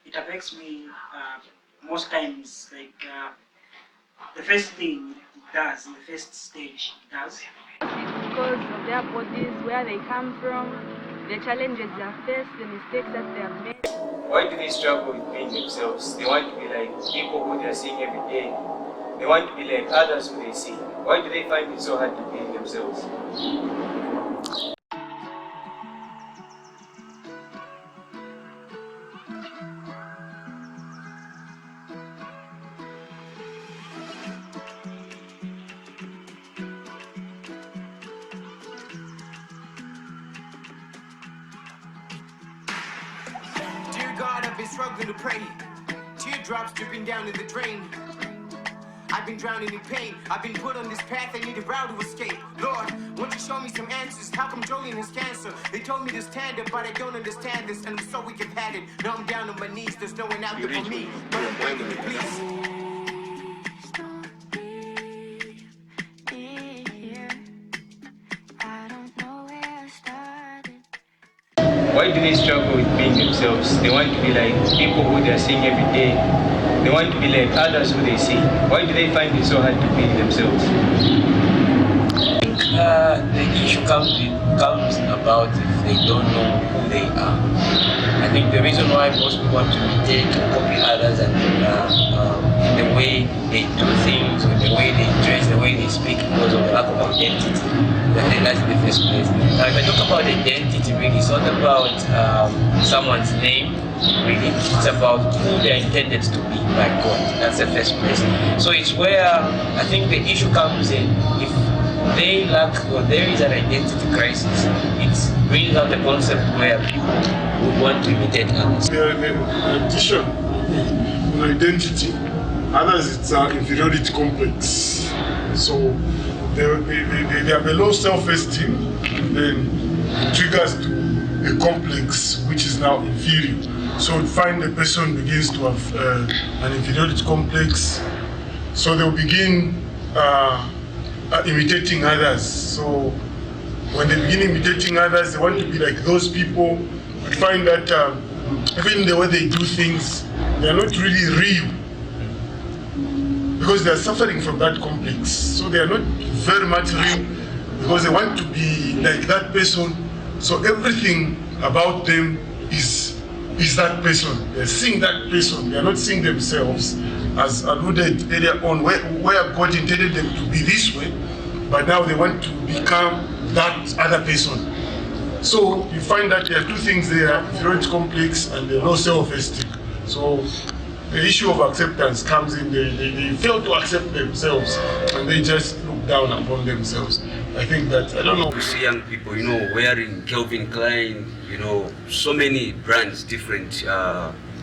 it affects me most times. Like the first thing it does, in the first stage, it does. Because of their bodies, where they come from, the challenges they have faced, the mistakes that they have made. Why do they struggle with being themselves? They want to be like people who they are seeing every day. They want to be like others who they see. Why do they find it so hard to be themselves? Dear God, I've been struggling to pray. Teardrops dripping down in the drain. I've been drowning in pain. I've been put on this path, I need a route to escape. Lord, won't you show me some answers? How come Jolene has cancer? They told me to stand up, but I don't understand this. And I'm so weak, I've had it. Now I'm down on my knees, there's no one out there for me. But I'm begging you, please. Why do they struggle with being themselves? They want to be like people who they are seeing every day. They want to be like others who they see. Why do they find it so hard to be themselves? I think the issue comes about if they don't know who they are. I think the reason why most people want to imitate or copy others and in the way they do things, or the way they dress, the way they speak, because of the lack of identity. That's in the first place. Now, if I talk about identity, really, it's not about someone's name, really. It's about who they're intended to be by God. That's the first place. So it's where I think the issue comes in. If they lack, or there is an identity crisis, it brings out the concept where people would want to imitate others. The addition on identity, others it's an inferiority complex. So they have a low self-esteem, then it triggers to a complex which is now inferior. So you find the person begins to have an inferiority complex, so they'll begin imitating others. So when they begin imitating others, they want to be like those people. We find that even the way they do things, they are not really real, because they are suffering from that complex. So they are not very much real, because they want to be like that person. So everything about them is that person. They're seeing that person. They are not seeing themselves, as alluded earlier on, where God intended them to be this way, but now they want to become that other person. So you find that there are two things there: inferiority complex and the low self-esteem. So the issue of acceptance comes in. They fail to accept themselves, and they just look down upon themselves. I think that, I don't know. You see young people, wearing Calvin Klein, so many brands, different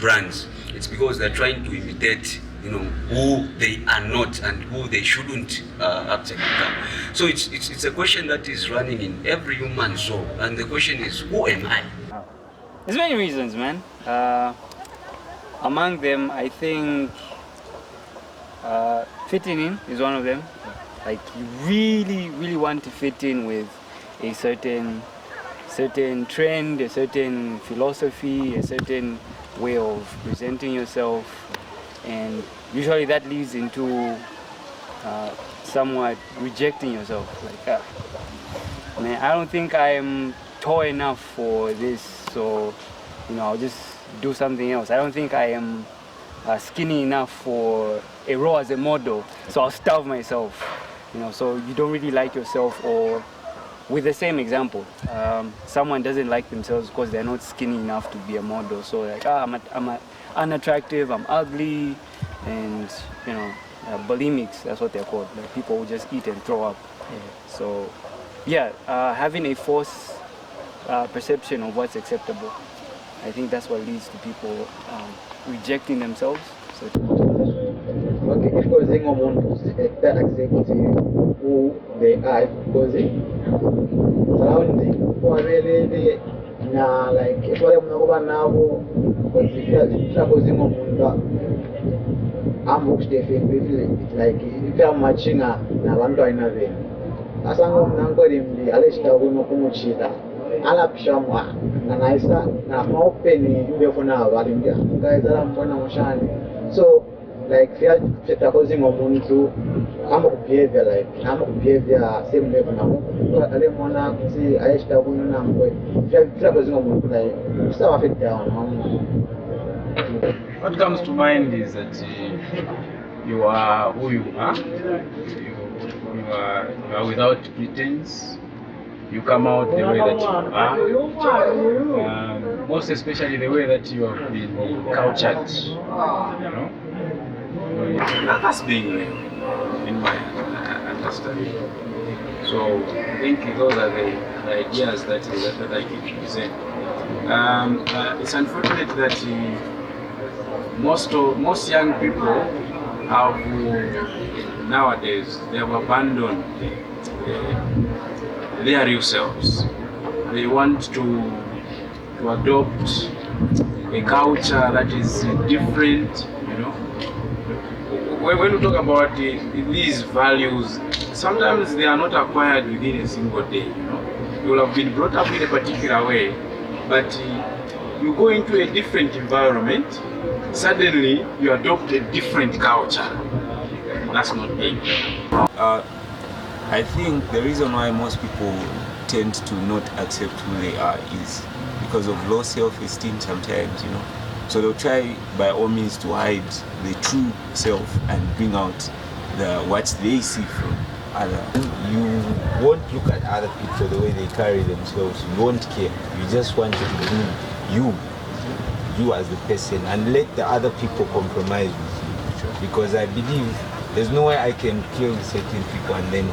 brands. It's because they're trying to imitate, who they are not and who they shouldn't actually become. So it's a question that is running in every human soul, and the question is, who am I? There's many reasons, man. Among them, I think fitting in is one of them. Like, you really, really want to fit in with a certain trend, a certain philosophy, a certain way of presenting yourself, and usually that leads into somewhat rejecting yourself. Like, man, I don't think I am tall enough for this, so I'll just do something else. I don't think I am skinny enough for a role as a model, so I'll starve myself. So you don't really like yourself. Or with the same example, someone doesn't like themselves because they're not skinny enough to be a model. So like, I'm unattractive, I'm ugly, and bulimics, that's what they're called. Like people who just eat and throw up. Yeah. So yeah, having a false perception of what's acceptable, I think that's what leads to people rejecting themselves. So okay, because they want to accept who they are, because surrounding who are really like if I'm not now, because if you're causing I'm like if you're matching na bantu ayina vena asanga mnango limdi alishita kuno kumuchita alapisha mwa na naisa na maopen ndio na walingia guys ala mbona mshani so like fear causing omuntu ama behavior like ama behavior same level na ale mwana kuti aishita kuno na mwe fear causing omuntu like so affect down. What comes to mind is that you are who you are. You are without pretense. You come out the way that you are. Most especially the way that you have been cultured. You know? That's being real, in my understanding. So I think those are the ideas that I can present. It's unfortunate that most young people have nowadays they have abandoned their real selves. They want to adopt a culture that is different, you know. When we talk about these values, sometimes they are not acquired within a single day, you know. You will have been brought up in a particular way, but you go into a different environment, suddenly you adopt a different culture. That's not big. I think the reason why most people tend to not accept who they are is because of low self-esteem sometimes, you know. So they'll try by all means to hide the true self and bring out what they see from other. You won't look at other people the way they carry themselves. You won't care. You just want to be you as the person, and let the other people compromise with you. Because I believe there's no way I can kill certain people and then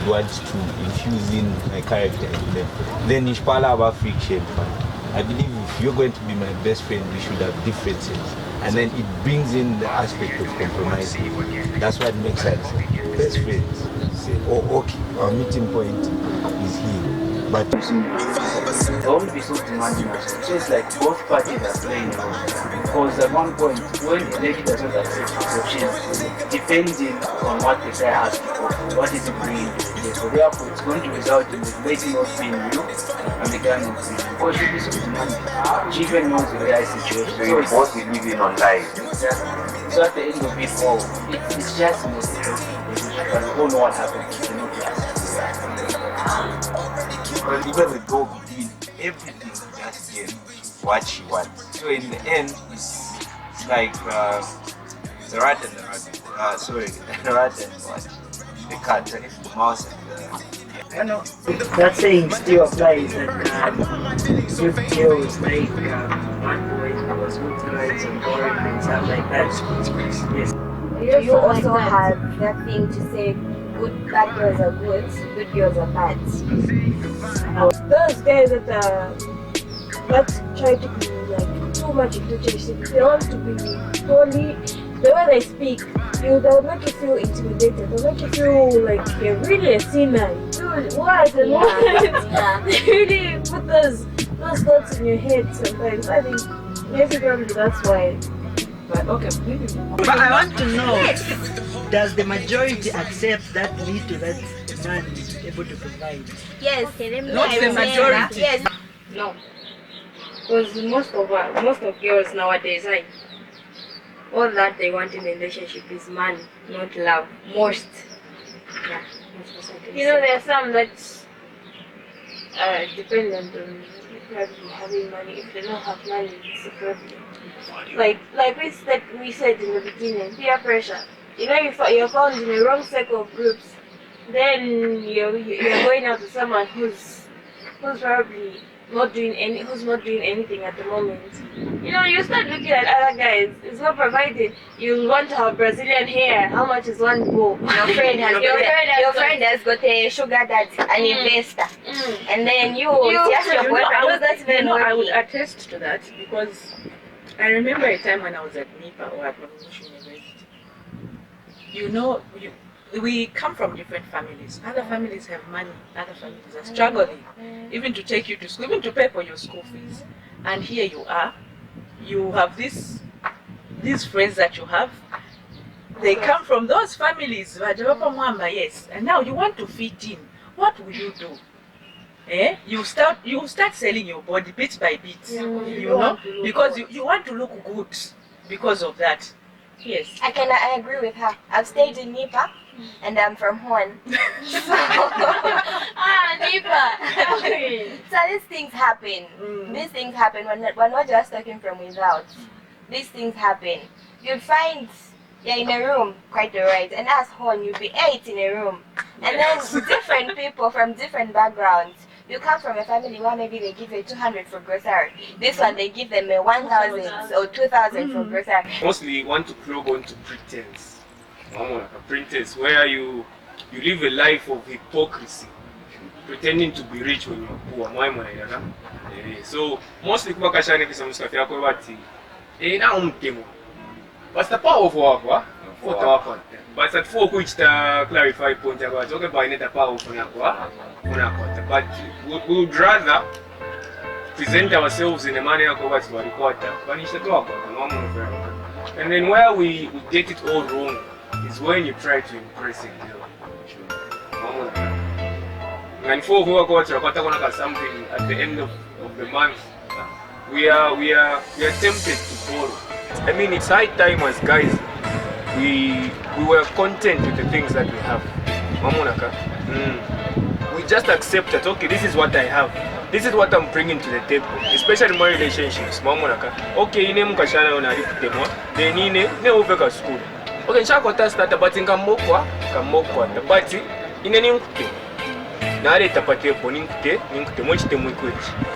want to infuse in my character in them. Then it's part of friction. I believe if you're going to be my best friend, we should have differences. And then it brings in the aspect of compromise. That's what makes sense. Best friends say, oh, okay, our meeting point is here. But there won't be so demanding as well. So it's like both parties are playing role. Because at one point, when the lady does not accept it, she's depending on what the guy has to offer, what is it bringing to the table. So therefore, it's going to result in the lady not being you and the guy not being you. Because she'll be so demanding. She even knows the guy's situation. so you're both living on life. Exactly. So at the end of it all, it's just a relationship. And we all know what happens. It's not just. Because even the dog did everything just get what she wants. So in the end, it's like the rat and the rat. The rat and what? The cat, the mouse and the... I know that saying still applies that good girls like bad boys because good girls and boring and stuff like that. Yes. You also have that thing to say bad girls are good girls are bad. Those guys that try to be like too much into they want to be totally, the way they speak, they'll make you feel intimidated, they'll make you feel like you're really a sinner. Dude, what? And what? They really put those thoughts in your head sometimes. I think maybe probably that's why. But okay, maybe. But I want to know, does the majority accept that little that the man is able to provide? Yes. Not the majority. Yes. No. Because most of girls nowadays, all that they want in a relationship is money, not love. Most. Yeah. That's what I can You know, say. there are some that dependent on probably having money. If they don't have money, it's a problem. Like we said in the beginning, peer pressure. You know, you're found in the wrong circle of groups, then you're going out with someone who's probably not doing anything at the moment. You know, you start looking at other guys. It's not provided. You want to have Brazilian hair. How much is one bowl? Your friend has got a sugar daddy, an investor, and then you just your boyfriend who's not even working. I would attest to that because I remember a time when I was at NIPA or at Proposition University. You know, we come from different families. Other families have money, other families are struggling, even to take you to school, even to pay for your school fees. And here you are, you have these friends that you have. They come from those families, yes, and now you want to fit in. What will you do? you start selling your body bit by bit, you know, because you want to look good because of that. Yes. I agree with her. I've stayed in Nipa and I'm from Horn. Nipa. So these things happen. These things happen when we're not just talking from without. These things happen. You'll find you're in a room, quite alright, and as Horn, you'll be 8 in a room. And then different people from different backgrounds. You come from a family where maybe they give you 200 for grocery. This one they give them a 1,000 or 2,000 for grocery. Mostly want to club onto pretense. Pretense, where you live a life of hypocrisy, pretending to be rich when you're poor. So mostly kuba kashane kisa muskafi yako bati na umtemo. What's the power of work? But at 4 which to clarify point about okay by net power for but we would rather present ourselves in a manner that we record. And then where we get it all wrong is when you try to impress a girl. And for who are something at the end of the month, we are tempted to borrow. I mean, it's high time as guys we were content with the things that we have. We just accept that okay, this is what I have. This is what I'm bringing to the table, especially in my relationships. Okay, ine mukashana ona riputemo, then ine ne uveka school. Okay, nshakota start but ngamokwa but ine ninkute. Na ale tapatepo ninkute mochite mwikwechi.